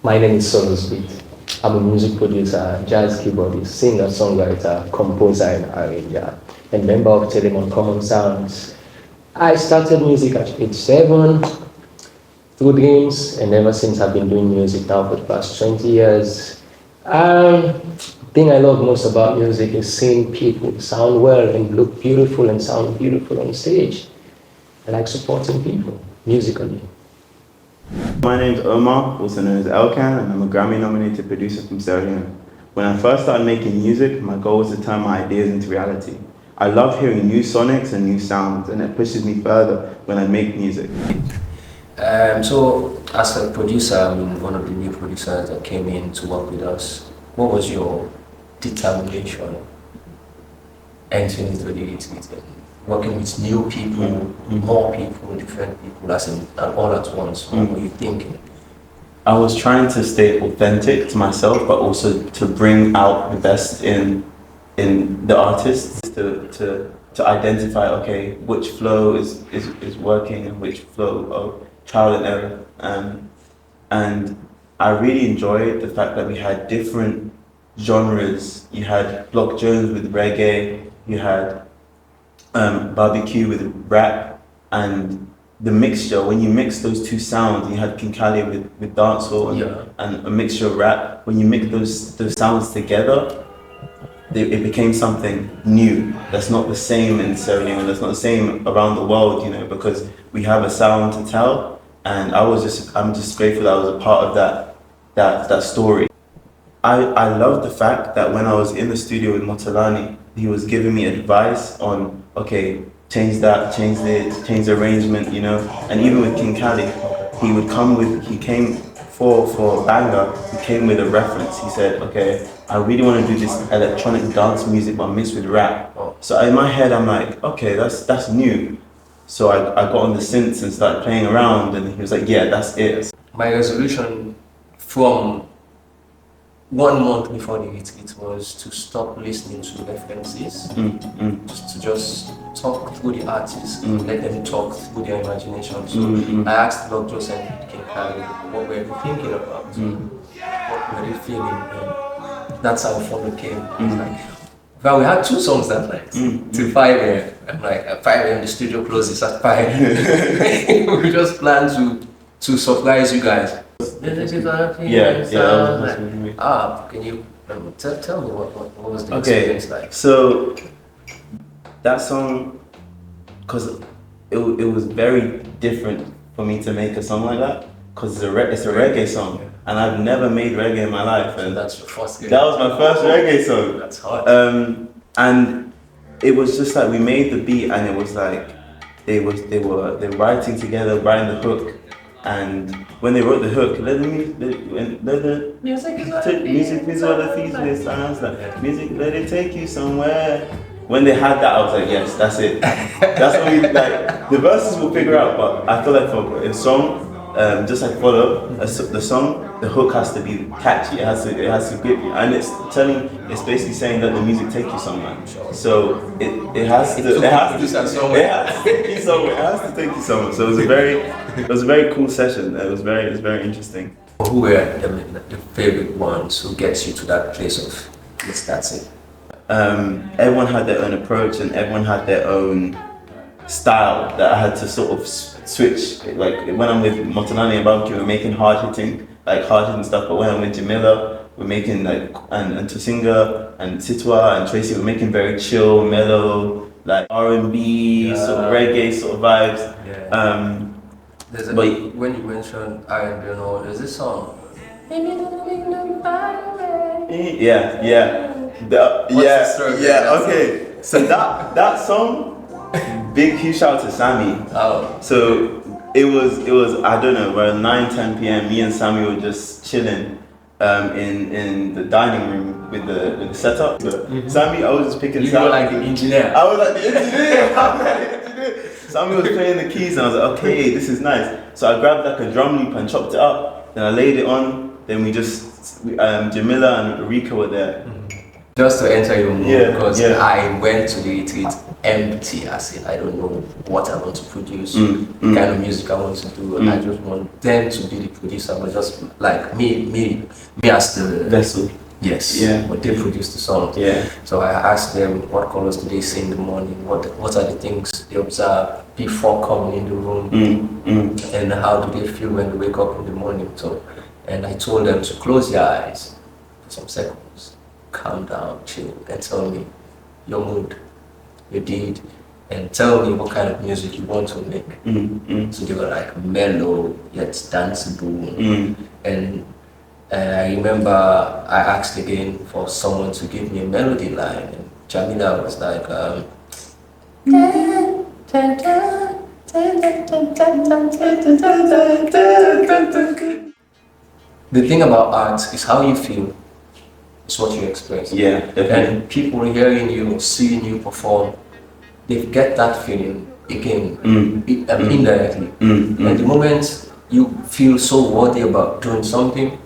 My name is Solos Beat. I'm a music producer, jazz keyboardist, singer, songwriter, composer, and arranger, and member of Telem Uncommon Sounds. I started music at age 7 through dreams, and ever since I've been doing music now for the past 20 years. The thing I love most about music is seeing people sound well and look beautiful and sound beautiful on stage. I like supporting people musically. My name's Omar, also known as Elkan, and I'm a Grammy-nominated producer from Sierra Leone. When I first started making music, my goal was to turn my ideas into reality. I love hearing new sonics and new sounds, and it pushes me further when I make music. So, as a producer, I'm one of the new producers that came in to work with us. What was your determination entering into the working with new people, more people, different people, and all at once? What were you thinking? I was trying to stay authentic to myself, but also to bring out the best in the artists, to identify, okay, which flow is working and which flow of trial and error. And I really enjoyed the fact that we had different genres. You had Block Jones with reggae, you had Barbecue with rap, and the mixture, when you mix those two sounds, you had Kinkali with dancehall and a mixture of rap. When you mix those sounds together, it became something new. That's not the same in Sierra Leone, that's not the same around the world, because we have a sound to tell, and I'm just grateful that I was a part of that story. I love the fact that when I was in the studio with Motolani, he was giving me advice on, okay, change that, change this, change the arrangement, and even with King Kali, he came for Banger, he came with a reference. He said, okay, I really want to do this electronic dance music but mixed with rap. So in my head, I'm like, okay, that's new. So I got on the synths and started playing around, and he was like, yeah, that's it. My resolution from 1 month before the hit was to stop listening to references, just talk through the artists, let them talk through their imagination. So I asked Dr. and King Harry, what were you thinking about? What were you feeling? And that's how Follow came. It's like, well, we had 2 songs that night, till 5 a.m. I'm like, at 5 a.m. the studio closes at 5. We just planned to surprise you guys. Can you tell me what was the experience like? So that song, because it was very different for me to make a song like that, because it's a reggae song, and I've never made reggae in my life, and that's your first game. That was my first reggae song. That's hard. And it was just like we made the beat, and it was like they were writing together, writing the hook. And when they wrote the hook, let the music visualities with sounds like music, let it take you somewhere. When they had that, I was like, yes, that's it. That's what we like. The verses we'll figure out, but I feel like for a song, just like Follow, the song, the hook has to be catchy. It has to grip you, and it's basically saying that the music take you somewhere. So it has to take you somewhere. So it was a very cool session. It was very interesting. Who were the favorite ones who gets you to that place of yes, that's it? Everyone had their own approach, and everyone had their own style that I had to sort of switch. Like when I'm with Motanani and Barbecue, we're making hard hitting stuff, but when I'm with Jamila, we're making and Tusinga and Sitwa and Tracy, we're making very chill, mellow, like R&B, sort of reggae sort of vibes. When you mentioned R&B and all, there's this song. Okay. So that song, big huge shout out to Sammy. So it was I don't know, around 9-10 p.m. me and Sammy were just chilling in the dining room with the setup. Sammy, I was just picking sound. You were like the engineer. I was like the engineer. Sammy was playing the keys, and I was like, okay, this is nice. So I grabbed like a drum loop and chopped it up. Then I laid it on. Then we just Jamila and Rika were there. just to enter your mood, Yeah, because yeah. I went to the retreat empty, as in I don't know what I want to produce, the kind of music I want to do, and I just want them to be the producer, but just like me as the Vessel. yes, Yeah. but they produce the song. Yeah. So I asked them what colors do they see in the morning, what are the things they observe before coming in the room, and how do they feel when they wake up in the morning. So, and I told them to close their eyes for some seconds, calm down, chill, and tell me your mood, your deed, and tell me what kind of music you want to make. So they were like mellow yet danceable, and I remember I asked again for someone to give me a melody line, and Jamila was like, the thing about art is how you feel, it's what you express. Yeah, definitely. And people hearing you, seeing you perform, they get that feeling again, indirectly. And the moment you feel so worthy about doing something,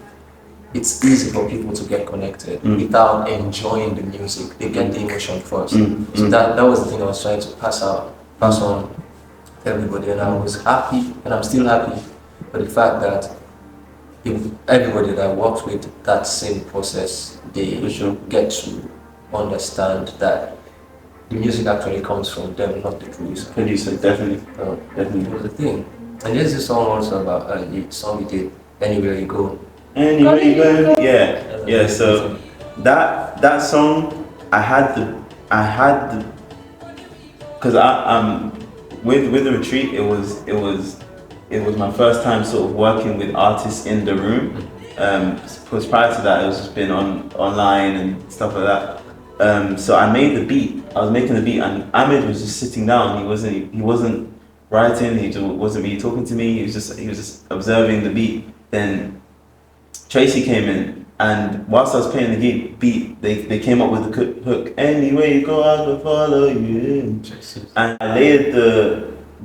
it's easy for people to get connected without enjoying the music. They get the emotion first. So that was the thing I was trying to pass on to everybody, and I was happy, and I'm still happy for the fact that if everybody that works with that same process, they get to understand that the music actually comes from them, not the producer. Definitely. Definitely. It was the thing. And there's this song also about the song we did, Anywhere You Go. Anywhere you go. Yeah. So that song, I had the because I'm with the retreat. It was my first time sort of working with artists in the room. Because prior to that, it was just been online and stuff like that. So I made the beat. I was making the beat, and Ahmed was just sitting down. He wasn't writing. He wasn't really talking to me. He was just observing the beat. Then Tracy came in, and whilst I was playing the beat, they came up with the hook. Anyway you go, I will follow you. And I layered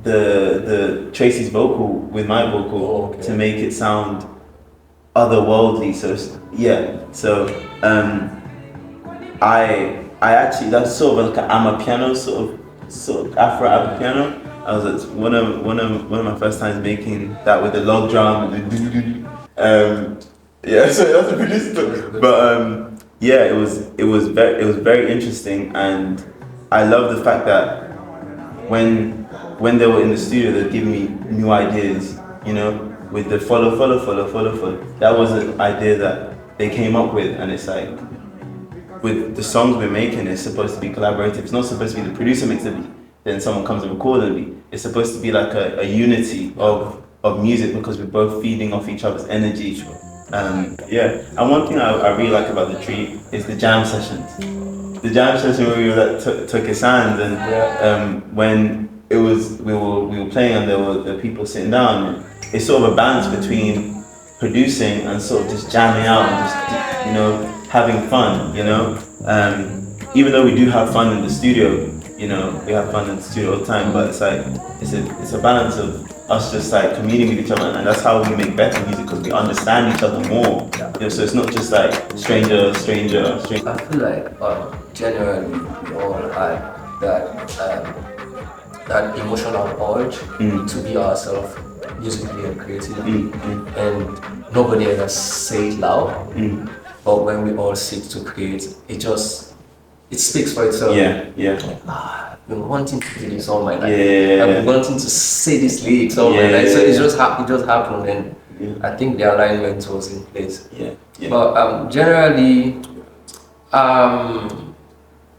the Tracy's vocal with my vocal to make it sound otherworldly. So I actually, that's sort of like an amapiano, sort of Afro amapiano. I was at one of my first times making that with the log drum. Yeah, so that's a producer. But yeah, it was very interesting, and I love the fact that when they were in the studio, they'd give me new ideas, with the follow. That was an idea that they came up with, and it's like, with the songs we're making, it's supposed to be collaborative. It's not supposed to be the producer makes the beat, then someone comes and records the beat. It's supposed to be like a unity of music, because we're both feeding off each other's energy. Yeah, and one thing I really like about the tree is the jam sessions. The jam session where we were took his hands, and when we were playing and there were people sitting down, it's sort of a balance between producing and sort of just jamming out and just having fun. Even though we do have fun in the studio, we have fun in the studio all the time, but it's like it's a balance of us just like communing with each other, and that's how we make better music, because we understand each other more. So it's not just like stranger. I feel like generally we all have that emotional urge to be ourselves musically and creatively, and nobody ever say it loud. But when we all seek to create, it speaks for itself. I've been wanting to do this all my life. I've been wanting to say this lyrics all my life. So it just happened, and I think the alignment was in place. But generally,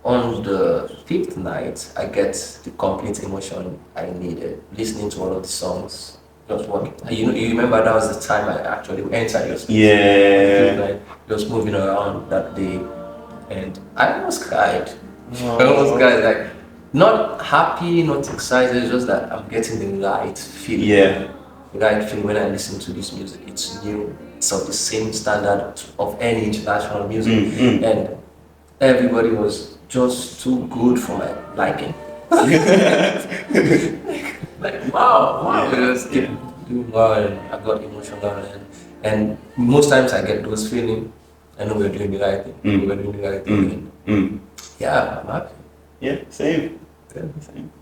on the fifth night, I get the complete emotion I needed, listening to all of the songs. Just working. You remember that was the time I actually entered your space. Night, just moving around that day, and I almost cried. Like, not happy, not excited, just that I'm getting the right feeling. The right feeling when I listen to this music. It's new. It's of the same standard of any international music, and everybody was just too good for my liking. Like wow. Just keep doing well, and I got emotional, and most times I get those feelings I know we're doing the right thing. We're doing the right thing. Yeah, I'm happy. Yeah, same. Yeah. Same.